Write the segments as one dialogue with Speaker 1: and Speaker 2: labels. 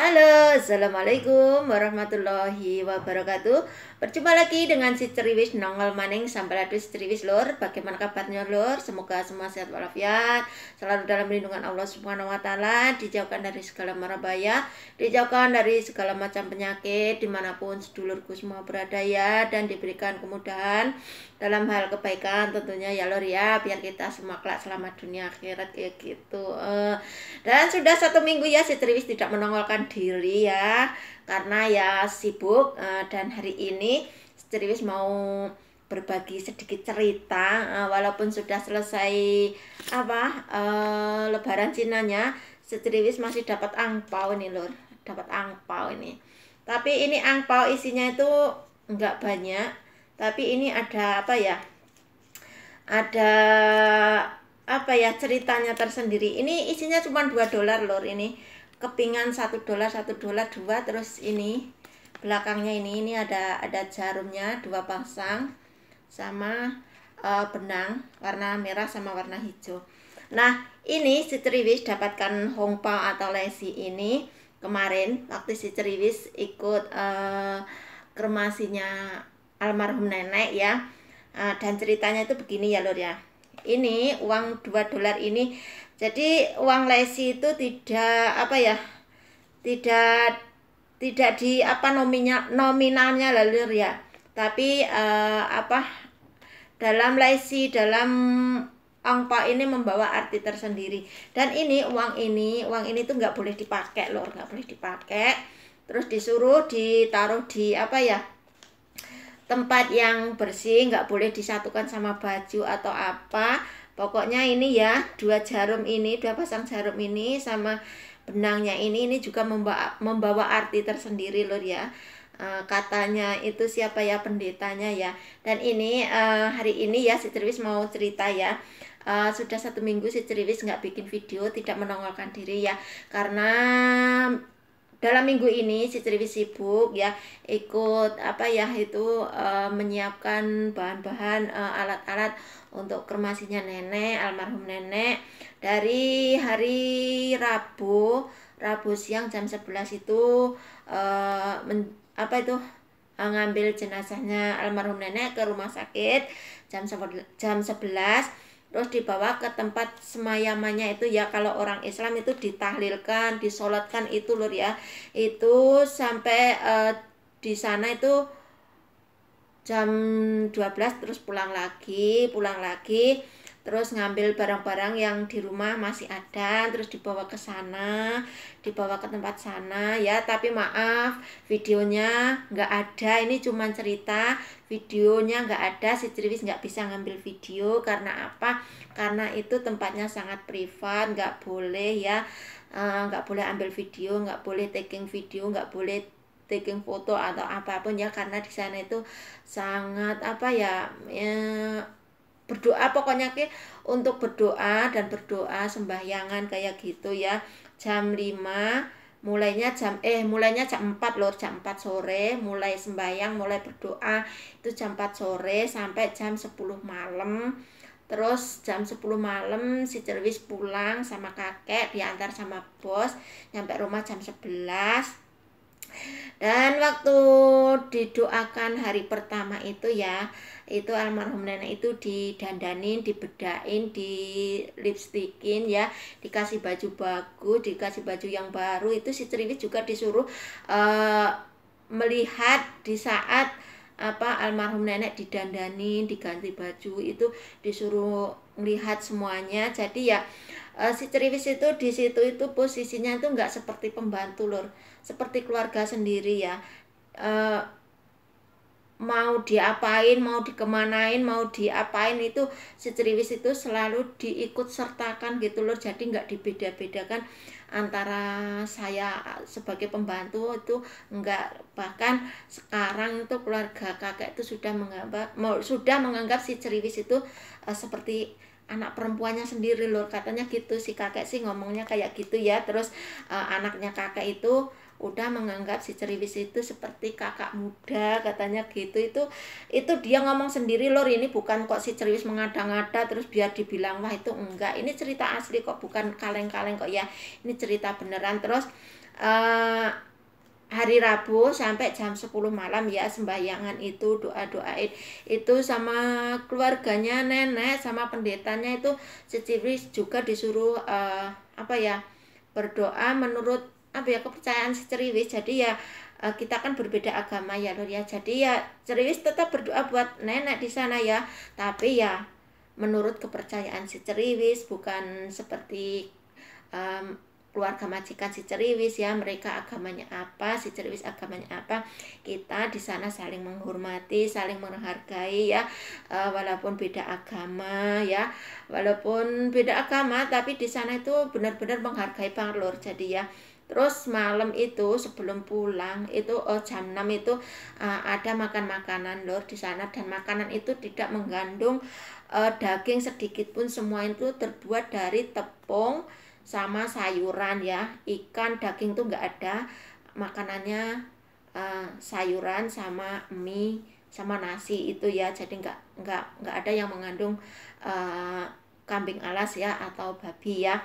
Speaker 1: Halo, assalamualaikum warahmatullahi wabarakatuh. Berjumpa lagi dengan si Ceriwis nongol maning sampai ladus Ceriwis lor. Bagaimana kabarnya lor? Semoga semua sehat walafiat, selalu dalam lindungan Allah Subhanahu wa taala, dijauhkan dari segala mara bahaya, dijauhkan dari segala macam penyakit dimanapun sedulurku semua berada ya, dan diberikan kemudahan dalam hal kebaikan tentunya ya lor ya, biar kita semua kelak selamat dunia akhirat kayak gitu. Dan sudah 1 minggu ya si Ceriwis tidak menongolkan diri ya, karena ya sibuk. Dan hari ini Ceriwis mau berbagi sedikit cerita, walaupun sudah selesai Lebaran Cinanya, Ceriwis masih dapat angpau nih lor, dapat angpau ini. Tapi ini angpau isinya itu enggak banyak, tapi ini ada ceritanya tersendiri. Ini isinya cuma $2 lor. Ini kepingan $1, $1, 2. Terus ini belakangnya ini ada jarumnya 2 pasang sama benang warna merah sama warna hijau. Nah ini si Ceriwis dapatkan hongpao atau lesi ini kemarin waktu si Ceriwis ikut kremasinya almarhum nenek ya. Dan ceritanya itu begini ya lor ya. Ini uang $2 ini, jadi uang lesi itu tidak di nominalnya lalu ya, tapi dalam lesi, dalam angpau ini membawa arti tersendiri. Dan ini uang ini tuh nggak boleh dipakai lor, nggak boleh dipakai. Terus disuruh ditaruh di tempat yang bersih, nggak boleh disatukan sama baju atau apa. Pokoknya ini ya, 2 pasang jarum ini sama benangnya ini juga membawa arti tersendiri lor ya. Katanya itu siapa ya, pendetanya ya. Dan ini hari ini ya si Ceriwis mau cerita ya. Sudah 1 minggu si Ceriwis nggak bikin video, tidak menongolkan diri ya, karena dalam minggu ini si Ceriwis sibuk ya, ikut menyiapkan bahan-bahan alat-alat untuk kremasinya nenek, almarhum nenek. Dari hari Rabu siang jam 11 itu ngambil jenazahnya almarhum nenek ke rumah sakit jam 11. Terus dibawa ke tempat semayamannya itu ya, kalau orang Islam itu ditahlilkan, disolatkan itu lur ya. Itu sampai di sana itu jam 12 terus pulang lagi. Terus ngambil barang-barang yang di rumah masih ada, terus dibawa ke sana, dibawa ke tempat sana ya. Tapi maaf, videonya nggak ada, ini cuma cerita, videonya nggak ada. Si Ceriwis nggak bisa ngambil video, karena apa? Karena itu tempatnya sangat privat, nggak boleh ya, nggak boleh ambil video, nggak boleh taking video, nggak boleh taking foto atau apapun ya, karena di sana itu sangat berdoa pokoknya untuk berdoa dan berdoa sembahyangan kayak gitu ya. Jam 5 mulainya jam 4 lor, jam 4 sore mulai sembahyang, mulai berdoa itu jam 4 sore sampai jam 10 malam. Terus jam 10 malam si Ceriwis pulang sama kakek, diantar sama bos, nyampe rumah jam 11. Dan waktu didoakan hari pertama itu ya, itu almarhum nenek itu didandanin, dibedain, di lipstikin ya, dikasih baju bagus, dikasih baju yang baru. Itu si Ceriwis juga disuruh melihat di saat almarhum nenek didandanin, diganti baju, itu disuruh melihat semuanya. Jadi ya si Ceriwis itu di situ itu posisinya itu nggak seperti pembantu lor, seperti keluarga sendiri ya. Mau diapain, mau dikemanain, mau diapain, itu si Ceriwis itu selalu diikut sertakan gitu lor. Jadi nggak dibeda-bedakan antara saya sebagai pembantu itu enggak. Bahkan sekarang itu keluarga kakek itu sudah menganggap si Ceriwis itu seperti anak perempuannya sendiri lor, katanya gitu. Si kakek sih ngomongnya kayak gitu ya. Terus anaknya kakek itu udah menganggap si Ceriwis itu seperti kakak muda, katanya gitu. Itu dia ngomong sendiri lor. Ini bukan kok si Ceriwis mengada-ngada terus biar dibilang wah itu enggak. Ini cerita asli kok, bukan kaleng-kaleng kok ya, ini cerita beneran. Terus eh, hari Rabu sampai jam 10 malam ya sembahyangan itu, doa-doain itu sama keluarganya, nenek sama pendetanya itu Ciciwis juga disuruh apa ya, berdoa menurut apa ya kepercayaan si Ceriwis. Jadi ya kita kan berbeda agama ya Lur ya, jadi ya Ceriwis tetap berdoa buat nenek di sana ya, tapi ya menurut kepercayaan si Ceriwis, bukan seperti um, keluarga majikan si Ceriwis ya, mereka agamanya apa, si Ceriwis agamanya apa. Kita di sana saling menghormati, saling menghargai ya, walaupun beda agama ya, walaupun beda agama tapi di sana itu benar-benar menghargai Bang Lur. Jadi ya terus malam itu sebelum pulang itu jam 6 itu ada makan makanan Lur di sana, dan makanan itu tidak mengandung daging sedikit pun, semua itu terbuat dari tepung sama sayuran ya, ikan daging tuh nggak ada, makanannya sayuran sama mie sama nasi itu ya, jadi nggak ada yang mengandung kambing alas ya atau babi ya,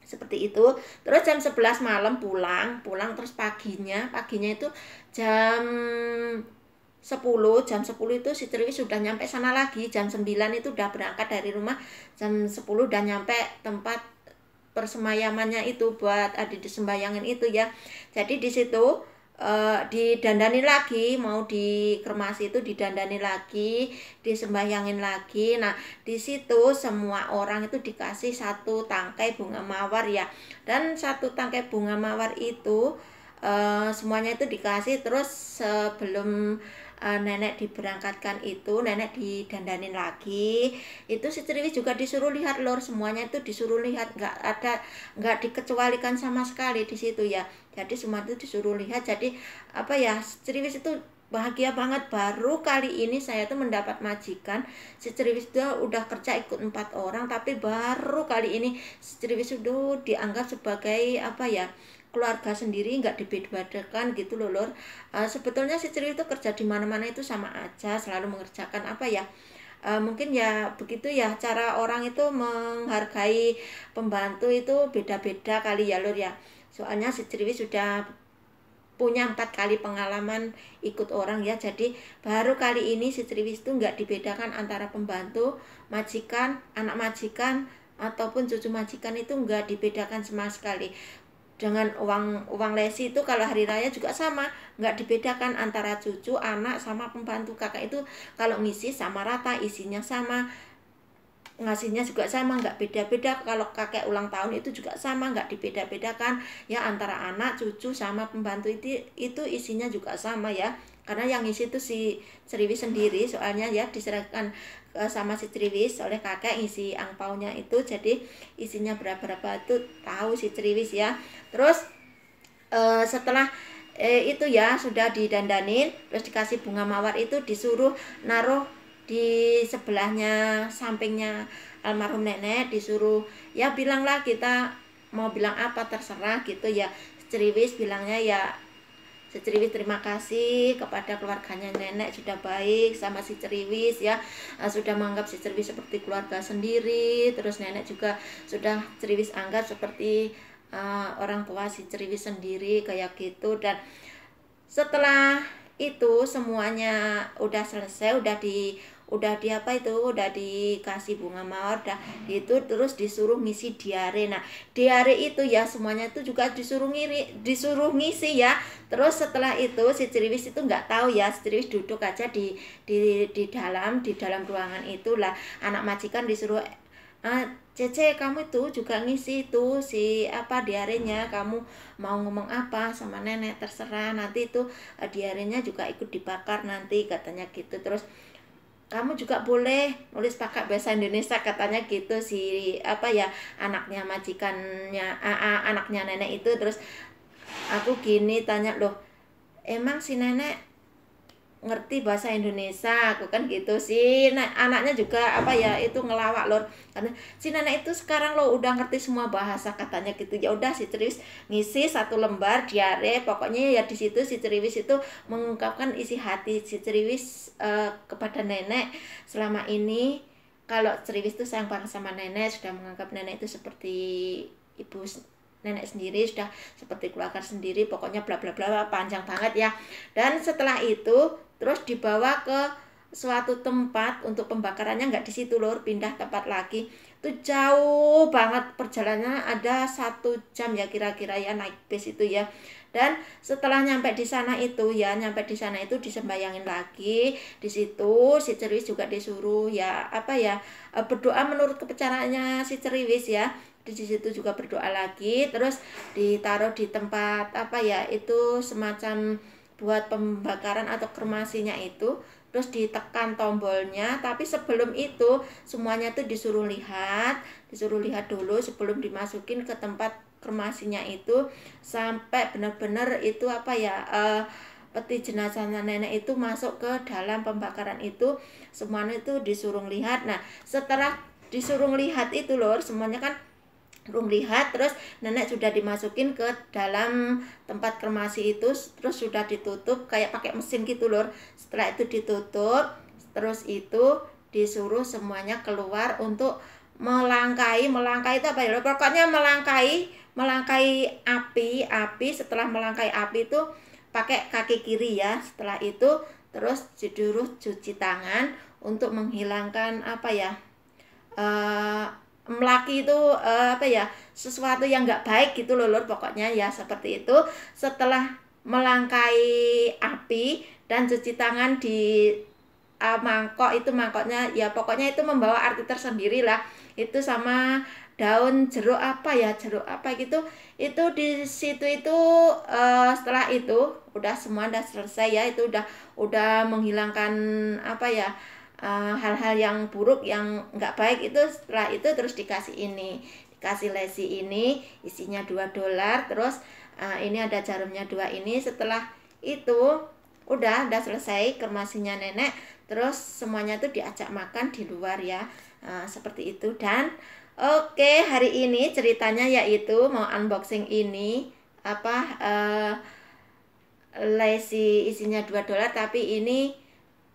Speaker 1: seperti itu. Terus jam 11 malam pulang terus paginya itu jam 10 itu si Triwi sudah nyampe sana lagi, jam 9 itu udah berangkat dari rumah, jam 10 udah nyampe tempat persemayamannya itu buat disembayangin itu ya. Jadi di situ didandani lagi, mau dikremasi itu didandani lagi, disembayangin lagi. Nah di situ semua orang itu dikasih satu tangkai bunga mawar ya, dan satu tangkai bunga mawar itu semuanya itu dikasih. Terus sebelum nenek diberangkatkan itu, nenek didandanin lagi itu si Triwis juga disuruh lihat Lur, semuanya itu disuruh lihat, nggak dikecualikan sama sekali di situ ya, jadi semua itu disuruh lihat. Jadi apa ya, Triwis itu bahagia banget, baru kali ini saya tuh mendapat majikan. Si Triwis udah kerja ikut 4 orang, tapi baru kali ini si Triwis udah dianggap sebagai apa ya, keluarga sendiri, nggak dibeda-bedakan gitu loh Lur. Sebetulnya si Ciri itu kerja di mana-mana itu sama aja, selalu mengerjakan apa ya, mungkin ya begitu ya, cara orang itu menghargai pembantu itu beda-beda kali ya Lur ya. Soalnya si Ciri sudah punya 4 kali pengalaman ikut orang ya, jadi baru kali ini si Triwis itu nggak dibedakan antara pembantu, majikan, anak majikan ataupun cucu majikan, itu nggak dibedakan sama sekali. Dengan uang lesi itu kalau hari raya juga sama, nggak dibedakan antara cucu, anak sama pembantu. Kakak itu kalau ngisi sama rata, isinya sama, ngasihnya juga sama, nggak beda-beda. Kalau kakek ulang tahun itu juga sama, nggak dibeda-bedakan ya, antara anak, cucu sama pembantu itu isinya juga sama ya, karena yang ngisi itu si Triwis sendiri, soalnya ya diserahkan sama si Triwis oleh kakek ngisi angpaunya itu, jadi isinya berapa itu tahu si Triwis ya. Terus setelah itu ya sudah didandanin, terus dikasih bunga mawar, itu disuruh naruh di sebelahnya sampingnya almarhum nenek, disuruh ya bilanglah, kita mau bilang apa terserah gitu ya. Ceriwis bilangnya ya, Ceriwis terima kasih kepada keluarganya nenek, sudah baik sama si Ceriwis ya, sudah menganggap si Ceriwis seperti keluarga sendiri. Terus nenek juga sudah Ceriwis anggap seperti orang tua si Ceriwis sendiri kayak gitu. Dan setelah itu semuanya udah selesai, udah di apa itu, udah dikasih bunga mawar, udah itu, terus disuruh ngisi diare. Nah diare itu ya semuanya itu juga disuruh ngisi ya. Terus setelah itu si Ceriwis itu nggak tahu ya, si Ceriwis duduk aja di dalam ruangan itulah. Anak majikan disuruh, Cece kamu itu juga ngisi itu si apa diarenya, kamu mau ngomong apa sama nenek terserah, nanti itu diarenya juga ikut dibakar nanti katanya gitu. Terus kamu juga boleh nulis pakai bahasa Indonesia katanya gitu si apa ya, anaknya majikannya, anaknya nenek itu. Terus aku gini tanya, loh emang si nenek ngerti bahasa Indonesia? Aku kan gitu sih. Nah anaknya juga apa ya itu ngelawak Lur, karena si nenek itu sekarang lo udah ngerti semua bahasa katanya gitu. Ya udah si Ceriwis ngisi 1 lembar diare, pokoknya ya di situ si Ceriwis itu mengungkapkan isi hati si Ceriwis kepada nenek selama ini. Kalau Ceriwis itu sayang banget sama nenek, sudah menganggap nenek itu seperti ibu nenek sendiri, sudah seperti keluarga sendiri, pokoknya bla bla bla, panjang banget ya. Dan setelah itu terus dibawa ke suatu tempat untuk pembakarannya, nggak di situ lur, pindah tempat lagi. Itu jauh banget perjalanannya, ada 1 jam ya kira-kira ya naik bis itu ya. Dan setelah nyampe di sana itu ya, nyampe di sana itu disembayangin lagi. Di situ si Ceriwis juga disuruh ya apa ya, berdoa menurut kepercayaannya si Ceriwis ya. Di situ juga berdoa lagi, terus ditaruh di tempat apa ya, itu semacam buat pembakaran atau kremasinya itu, terus ditekan tombolnya. Tapi sebelum itu semuanya tuh disuruh lihat dulu sebelum dimasukin ke tempat kremasinya itu, sampai benar-benar itu apa ya, peti jenazah nenek itu masuk ke dalam pembakaran itu, semuanya itu disuruh lihat. Nah setelah disuruh lihat itu lor, semuanya kan lihat, terus nenek sudah dimasukin ke dalam tempat kremasi itu, terus sudah ditutup kayak pakai mesin gitu lor. Setelah itu ditutup, terus itu disuruh semuanya keluar untuk melangkai itu apa ya, pokoknya melangkai api. Setelah melangkai api itu pakai kaki kiri ya. Setelah itu terus disuruh cuci tangan untuk menghilangkan apa ya, melaki itu apa ya, sesuatu yang nggak baik gitu loh lur, pokoknya ya seperti itu. Setelah melangkai api dan cuci tangan di mangkok itu, mangkoknya ya pokoknya itu membawa arti tersendiri lah. Itu sama daun jeruk apa ya, jeruk apa gitu, itu di situ itu setelah itu udah semua udah selesai ya, itu udah menghilangkan apa ya, hal-hal yang buruk yang nggak baik itu. Setelah itu terus dikasih lesi ini isinya $2, terus ini ada jarumnya 2 ini. Setelah itu udah selesai kremasinya nenek, terus semuanya tuh diajak makan di luar ya, seperti itu. Dan oke, hari ini ceritanya yaitu mau unboxing ini apa, lesi isinya $2, tapi ini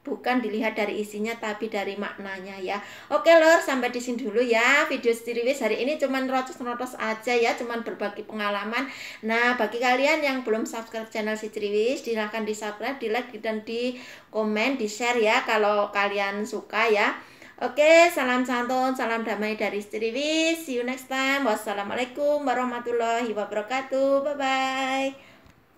Speaker 1: bukan dilihat dari isinya tapi dari maknanya ya. Oke lor, sampai di sini dulu ya video Ceriwis hari ini, cuman rotos aja ya, cuman berbagi pengalaman. Nah bagi kalian yang belum subscribe channel si Ceriwis, silahkan di subscribe, di like dan di komen, di share ya kalau kalian suka ya. Oke, salam santun, salam damai dari Ceriwis. See you next time. Wassalamualaikum warahmatullahi wabarakatuh. Bye bye.